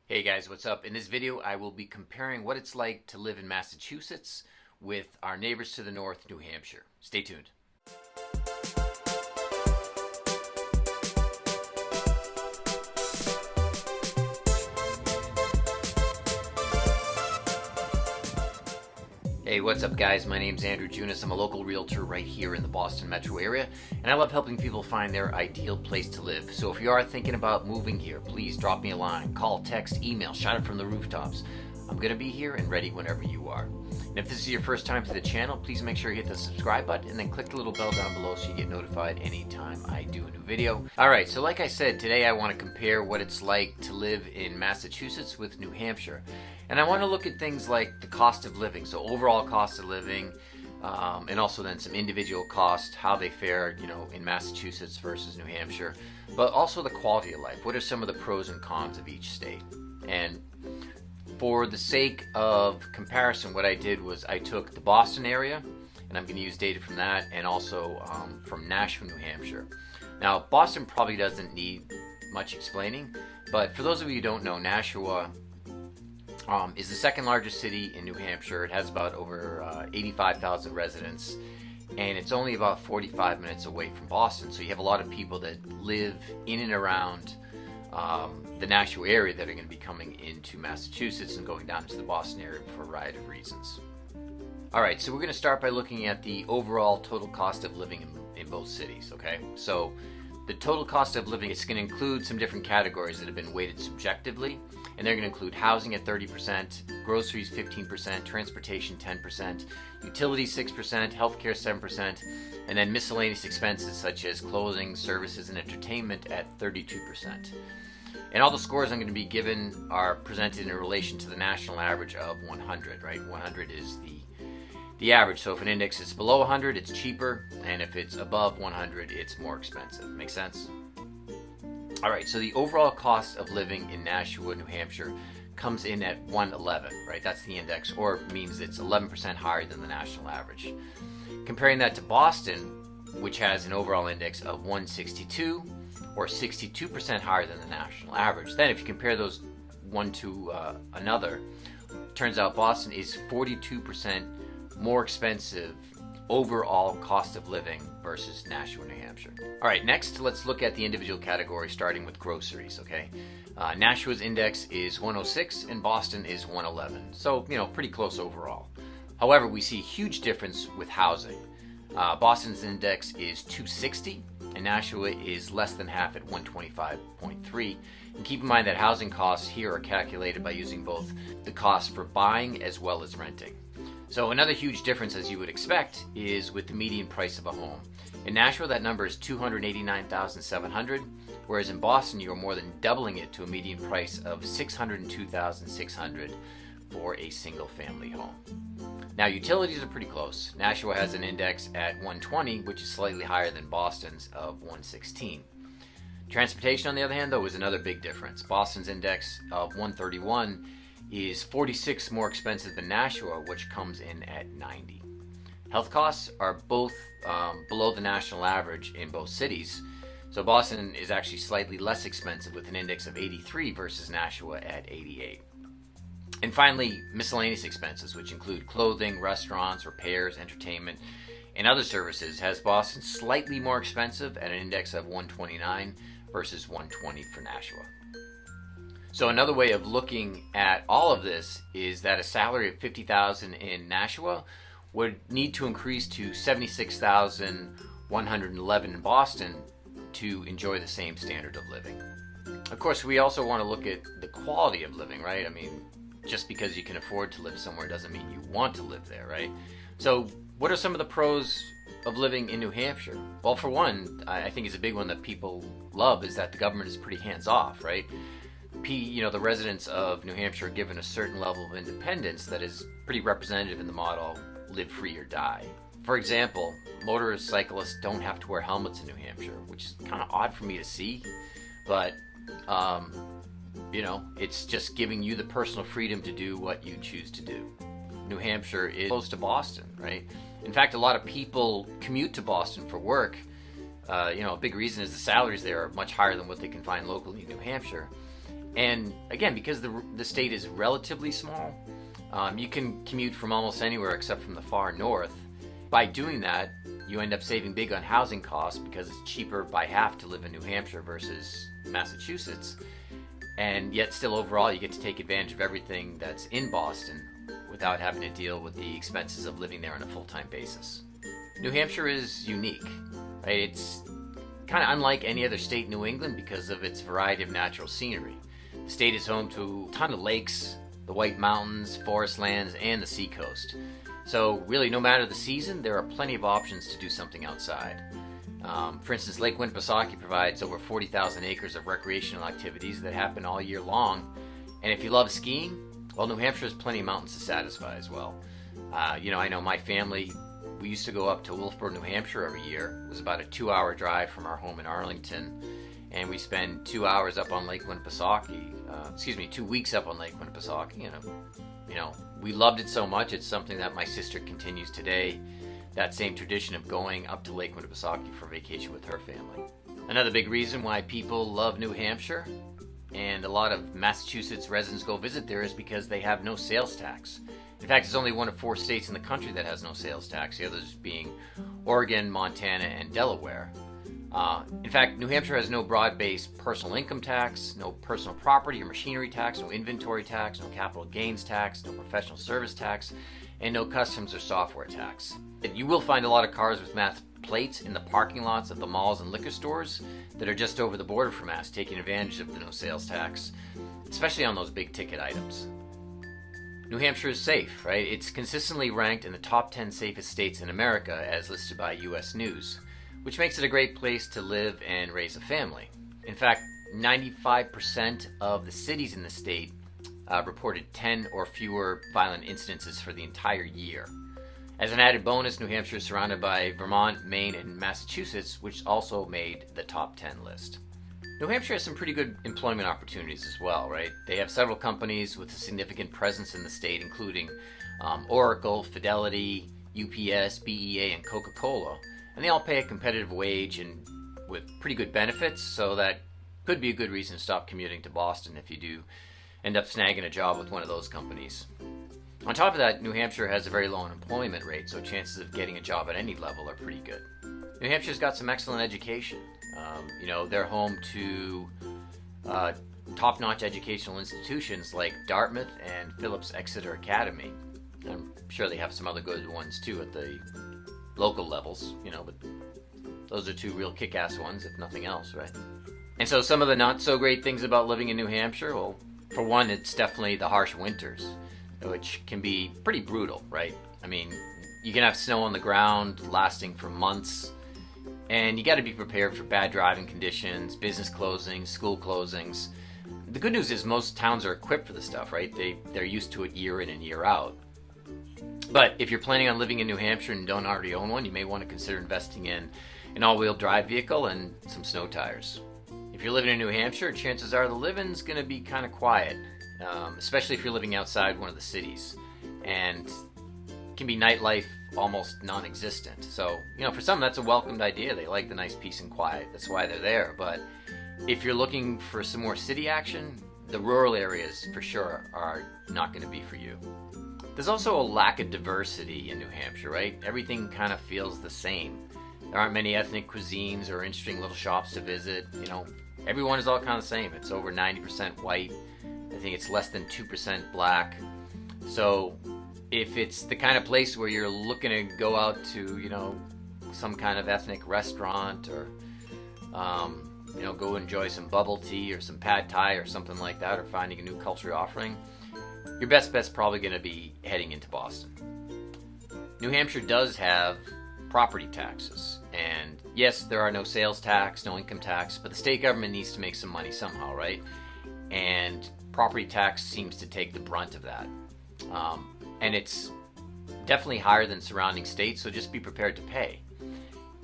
Hey guys, what's up? In this video, I will be comparing what it's like to live in Massachusetts with our neighbors to the north, New Hampshire. Stay tuned. Hey, what's up guys? My name's Andrew Junas. I'm a local realtor right here in the Boston metro area, and I love helping people find their ideal place to live. So if you are thinking about moving here, please drop me a line, call, text, email, shout it from the rooftops. I'm going to be here and ready whenever you are. And if this is your first time to the channel, please make sure you hit the subscribe button and then click the little bell down below so you get notified anytime I do a new video. Alright, so like I said, today I want to compare what it's like to live in Massachusetts with New Hampshire. And I want to look at things like the cost of living, so overall cost of living, and also then some individual cost, how they fare, in Massachusetts versus New Hampshire, but also the quality of life. What are some of the pros and cons of each state? And for the sake of comparison, what I did was I took the Boston area, and I'm going to use data from that, and also from Nashua, New Hampshire. Now, Boston probably doesn't need much explaining, but for those of you who don't know, Nashua is the second largest city in New Hampshire. It has about over 85,000 residents, and it's only about 45 minutes away from Boston. So you have a lot of people that live in and around the Nashua area that are going to be coming into Massachusetts and going down to the Boston area for a variety of reasons. Alright, so we're going to start by looking at the overall total cost of living in both cities, okay? So the total cost of living is going to include some different categories that have been weighted subjectively, and they're going to include housing at 30%, groceries 15%, transportation 10%, utilities 6%, healthcare 7%, and then miscellaneous expenses such as clothing, services, and entertainment at 32%. And all the scores I'm going to be given are presented in relation to the national average of 100, right? 100 is the average. So if an index is below 100, it's cheaper, and if it's above 100, it's more expensive. Make sense? All right, so the overall cost of living in Nashua, New Hampshire comes in at 111, right? That's the index, or means it's 11% higher than the national average. Comparing that to Boston, which has an overall index of 162, or 62% higher than the national average. Then if you compare those one to another, turns out Boston is 42% more expensive overall cost of living versus Nashua, New Hampshire. All right, next let's look at the individual categories, starting with groceries, okay? Nashua's index is 106 and Boston is 111, so, pretty close overall. However, we see a huge difference with housing. Boston's index is 260 and Nashua is less than half at 125.3. And keep in mind that housing costs here are calculated by using both the cost for buying as well as renting. So another huge difference, as you would expect, is with the median price of a home. In Nashua, that number is $289,700, whereas in Boston, you're more than doubling it to a median price of $602,600 for a single-family home. Now, utilities are pretty close. Nashua has an index at 120, which is slightly higher than Boston's of 116. Transportation, on the other hand, though, is another big difference. Boston's index of 131 is 46 more expensive than Nashua, which comes in at 90. Health costs are both below the national average in both cities. So Boston is actually slightly less expensive with an index of 83 versus Nashua at 88. And finally, miscellaneous expenses, which include clothing, restaurants, repairs, entertainment, and other services, has Boston slightly more expensive at an index of 129 versus 120 for Nashua. So another way of looking at all of this is that a salary of $50,000 in Nashua would need to increase to $76,111 in Boston to enjoy the same standard of living. Of course, we also want to look at the quality of living, right? I mean, just because you can afford to live somewhere doesn't mean you want to live there, right? So what are some of the pros of living in New Hampshire? Well, for one, I think it's a big one that people love, is that the government is pretty hands-off, right? The residents of New Hampshire are given a certain level of independence that is pretty representative in the motto, live free or die. For example, motorists, cyclists don't have to wear helmets in New Hampshire, which is kind of odd for me to see, but, it's just giving you the personal freedom to do what you choose to do. New Hampshire is close to Boston, right? In fact, a lot of people commute to Boston for work. A big reason is the salaries there are much higher than what they can find locally in New Hampshire. And again, because the state is relatively small, you can commute from almost anywhere except from the far north. By doing that, you end up saving big on housing costs because it's cheaper by half to live in New Hampshire versus Massachusetts. And yet still overall, you get to take advantage of everything that's in Boston without having to deal with the expenses of living there on a full-time basis. New Hampshire is unique, right? It's kind of unlike any other state in New England because of its variety of natural scenery. The state is home to a ton of lakes, the White Mountains, forest lands, and the seacoast. So really, no matter the season, there are plenty of options to do something outside. For instance, Lake Winnipesaukee provides over 40,000 acres of recreational activities that happen all year long. And if you love skiing, well, New Hampshire has plenty of mountains to satisfy as well. I know my family, we used to go up to Wolfboro, New Hampshire every year. It was about a 2-hour drive from our home in Arlington. And we spend 2 hours up on Lake Winnipesaukee. 2 weeks up on Lake Winnipesaukee. We loved it so much. It's something that my sister continues today. That same tradition of going up to Lake Winnipesaukee for vacation with her family. Another big reason why people love New Hampshire and a lot of Massachusetts residents go visit there is because they have no sales tax. In fact, it's only one of 4 states in the country that has no sales tax, the others being Oregon, Montana, and Delaware. In fact, New Hampshire has no broad-based personal income tax, no personal property or machinery tax, no inventory tax, no capital gains tax, no professional service tax, and no customs or software tax. You will find a lot of cars with Mass plates in the parking lots of the malls and liquor stores that are just over the border from Mass, taking advantage of the no sales tax, especially on those big ticket items. New Hampshire is safe, right? It's consistently ranked in the top 10 safest states in America as listed by U.S. News, which makes it a great place to live and raise a family. In fact, 95% of the cities in the state reported 10 or fewer violent incidences for the entire year. As an added bonus, New Hampshire is surrounded by Vermont, Maine, and Massachusetts, which also made the top 10 list. New Hampshire has some pretty good employment opportunities as well, right? They have several companies with a significant presence in the state, including Oracle, Fidelity, UPS, BEA, and Coca-Cola. And they all pay a competitive wage and with pretty good benefits, so that could be a good reason to stop commuting to Boston if you do end up snagging a job with one of those companies. On top of that, New Hampshire has a very low unemployment rate, so chances of getting a job at any level are pretty good. New Hampshire's got some excellent education. They're home to top-notch educational institutions like Dartmouth and Phillips Exeter Academy. I'm sure they have some other good ones too at the local levels, but those are 2 real kick-ass ones, if nothing else, right? And so some of the not-so-great things about living in New Hampshire, well, for one, it's definitely the harsh winters, which can be pretty brutal, right? I mean, you can have snow on the ground lasting for months, and you got to be prepared for bad driving conditions, business closings, school closings. The good news is most towns are equipped for this stuff, right? They're used to it year in and year out. But if you're planning on living in New Hampshire and don't already own one, you may want to consider investing in an all-wheel drive vehicle and some snow tires. If you're living in New Hampshire, chances are the living's going to be kind of quiet, especially if you're living outside one of the cities. And it can be nightlife almost non-existent. So, for some that's a welcomed idea. They like the nice peace and quiet. That's why they're there. But if you're looking for some more city action, the rural areas for sure are not going to be for you. There's also a lack of diversity in New Hampshire, right? Everything kind of feels the same. There aren't many ethnic cuisines or interesting little shops to visit. Everyone is all kind of the same. It's over 90% white. I think it's less than 2% black. So if it's the kind of place where you're looking to go out to, some kind of ethnic restaurant or, go enjoy some bubble tea or some pad thai or something like that, or finding a new culture offering, your best bet's probably going to be heading into Boston. New Hampshire does have property taxes, and yes, there are no sales tax, no income tax, but the state government needs to make some money somehow, right? And property tax seems to take the brunt of that. And it's definitely higher than surrounding states, so just be prepared to pay.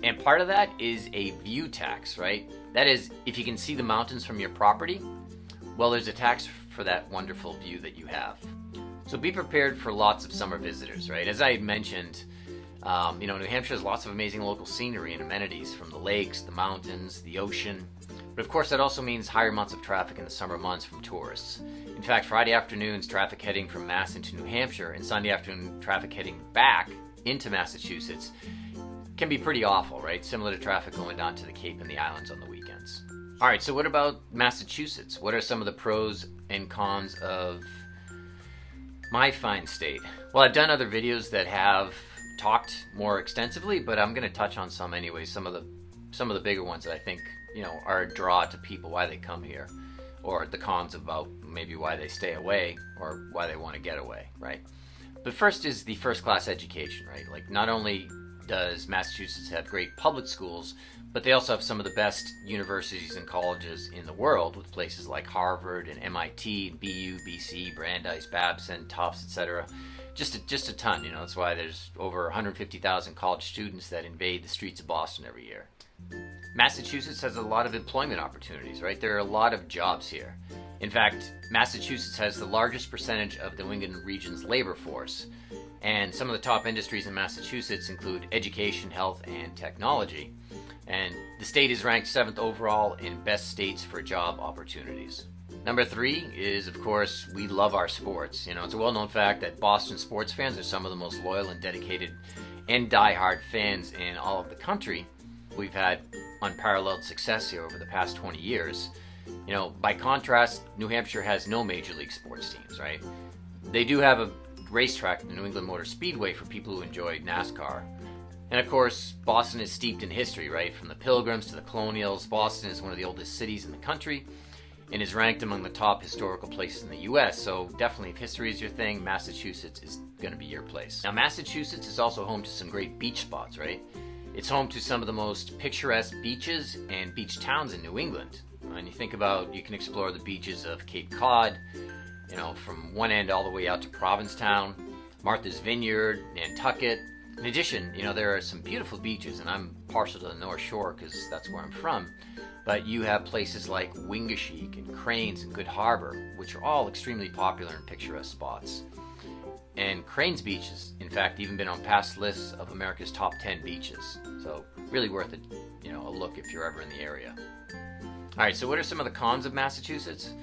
And part of that is a view tax, right? That is, if you can see the mountains from your property, well, there's a tax for that wonderful view that you have. So be prepared for lots of summer visitors, right? As I had mentioned, New Hampshire has lots of amazing local scenery and amenities, from the lakes, the mountains, the ocean, But of course, that also means higher amounts of traffic in the summer months from tourists. In fact, Friday afternoons, traffic heading from Mass into New Hampshire, and Sunday afternoon, traffic heading back into Massachusetts can be pretty awful, right? Similar to traffic going down to the Cape and the islands on the weekends. All right, so what about Massachusetts? What are some of the pros and cons of my fine state? Well, I've done other videos that have talked more extensively, but I'm going to touch on some anyway. Some of the bigger ones that I think, are a draw to people, why they come here, or the cons about maybe why they stay away or why they want to get away, right? But first is the first-class education, right? Like, not only does Massachusetts have great public schools, but they also have some of the best universities and colleges in the world, with places like Harvard and MIT, BU, BC, Brandeis, Babson, Tufts, etc. Just a ton, That's why there's over 150,000 college students that invade the streets of Boston every year. Massachusetts has a lot of employment opportunities, right? There are a lot of jobs here. In fact, Massachusetts has the largest percentage of the New England region's labor force. And some of the top industries in Massachusetts include education, health, and technology. And the state is ranked 7th overall in best states for job opportunities. Number 3 is, of course, we love our sports. It's a well-known fact that Boston sports fans are some of the most loyal and dedicated and die-hard fans in all of the country. We've had unparalleled success here over the past 20 years. By contrast, New Hampshire has no major league sports teams, right? They do have a racetrack, the New England Motor Speedway, for people who enjoy NASCAR. And of course, Boston is steeped in history, right? From the Pilgrims to the Colonials, Boston is one of the oldest cities in the country and is ranked among the top historical places in the U.S. So definitely, if history is your thing, Massachusetts is going to be your place. Now, Massachusetts is also home to some great beach spots, right? It's home to some of the most picturesque beaches and beach towns in New England. And you think about, you can explore the beaches of Cape Cod, from one end all the way out to Provincetown, Martha's Vineyard, Nantucket. In addition, there are some beautiful beaches, and I'm partial to the North Shore because that's where I'm from. But you have places like Wingasheek and Cranes and Good Harbor, which are all extremely popular and picturesque spots. And Cranes Beach has, in fact, even been on past lists of America's top 10 beaches. So really worth it, a look if you're ever in the area. All right, so what are some of the cons of Massachusetts?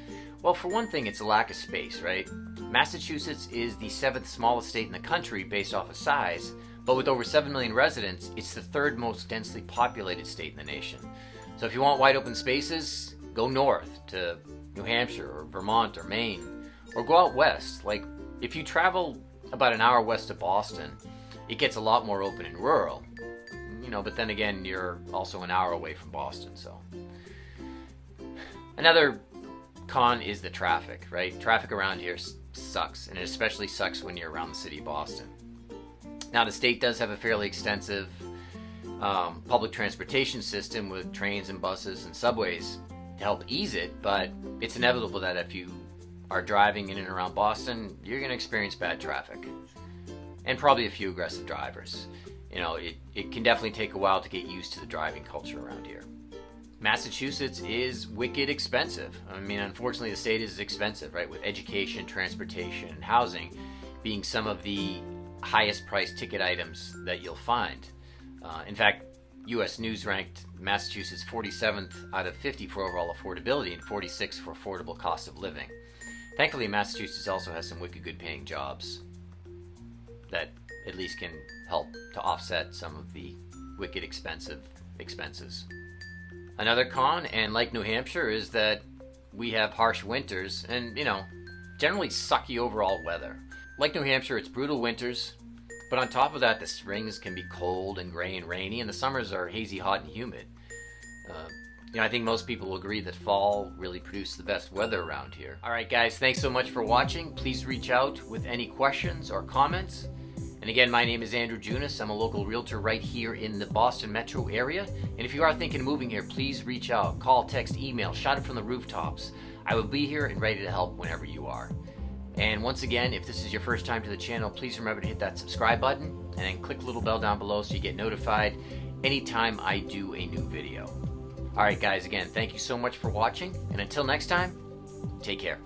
Well, for one thing, it's a lack of space, right? Massachusetts is the 7th smallest state in the country based off of size, but with over 7 million residents, it's the 3rd most densely populated state in the nation. So if you want wide open spaces, go north to New Hampshire or Vermont or Maine, or go out west. Like, if you travel about an hour west of Boston, it gets a lot more open and rural, but then again, you're also an hour away from Boston, so. Another con is the traffic, right? Traffic around here sucks, and it especially sucks when you're around the city of Boston. Now, the state does have a fairly extensive public transportation system with trains and buses and subways to help ease it, but it's inevitable that if you are driving in and around Boston, you're going to experience bad traffic and probably a few aggressive drivers. It can definitely take a while to get used to the driving culture around here. Massachusetts is wicked expensive. Unfortunately, the state is expensive, right? With education, transportation, and housing being some of the highest priced ticket items that you'll find. In fact, U.S. News ranked Massachusetts 47th out of 50 for overall affordability and 46th for affordable cost of living. Thankfully, Massachusetts also has some wicked good paying jobs that at least can help to offset some of the wicked expensive expenses. Another con, and like New Hampshire, is that we have harsh winters and, generally sucky overall weather. Like New Hampshire, it's brutal winters, but on top of that, the springs can be cold and gray and rainy, and the summers are hazy, hot, and humid. I think most people will agree that fall really produces the best weather around here. All right, guys, thanks so much for watching. Please reach out with any questions or comments. And again, my name is Andrew Junas. I'm a local realtor right here in the Boston metro area. And if you are thinking of moving here, please reach out. Call, text, email, shout it from the rooftops. I will be here and ready to help whenever you are. And once again, if this is your first time to the channel, please remember to hit that subscribe button and then click the little bell down below so you get notified anytime I do a new video. All right, guys, again, thank you so much for watching. And until next time, take care.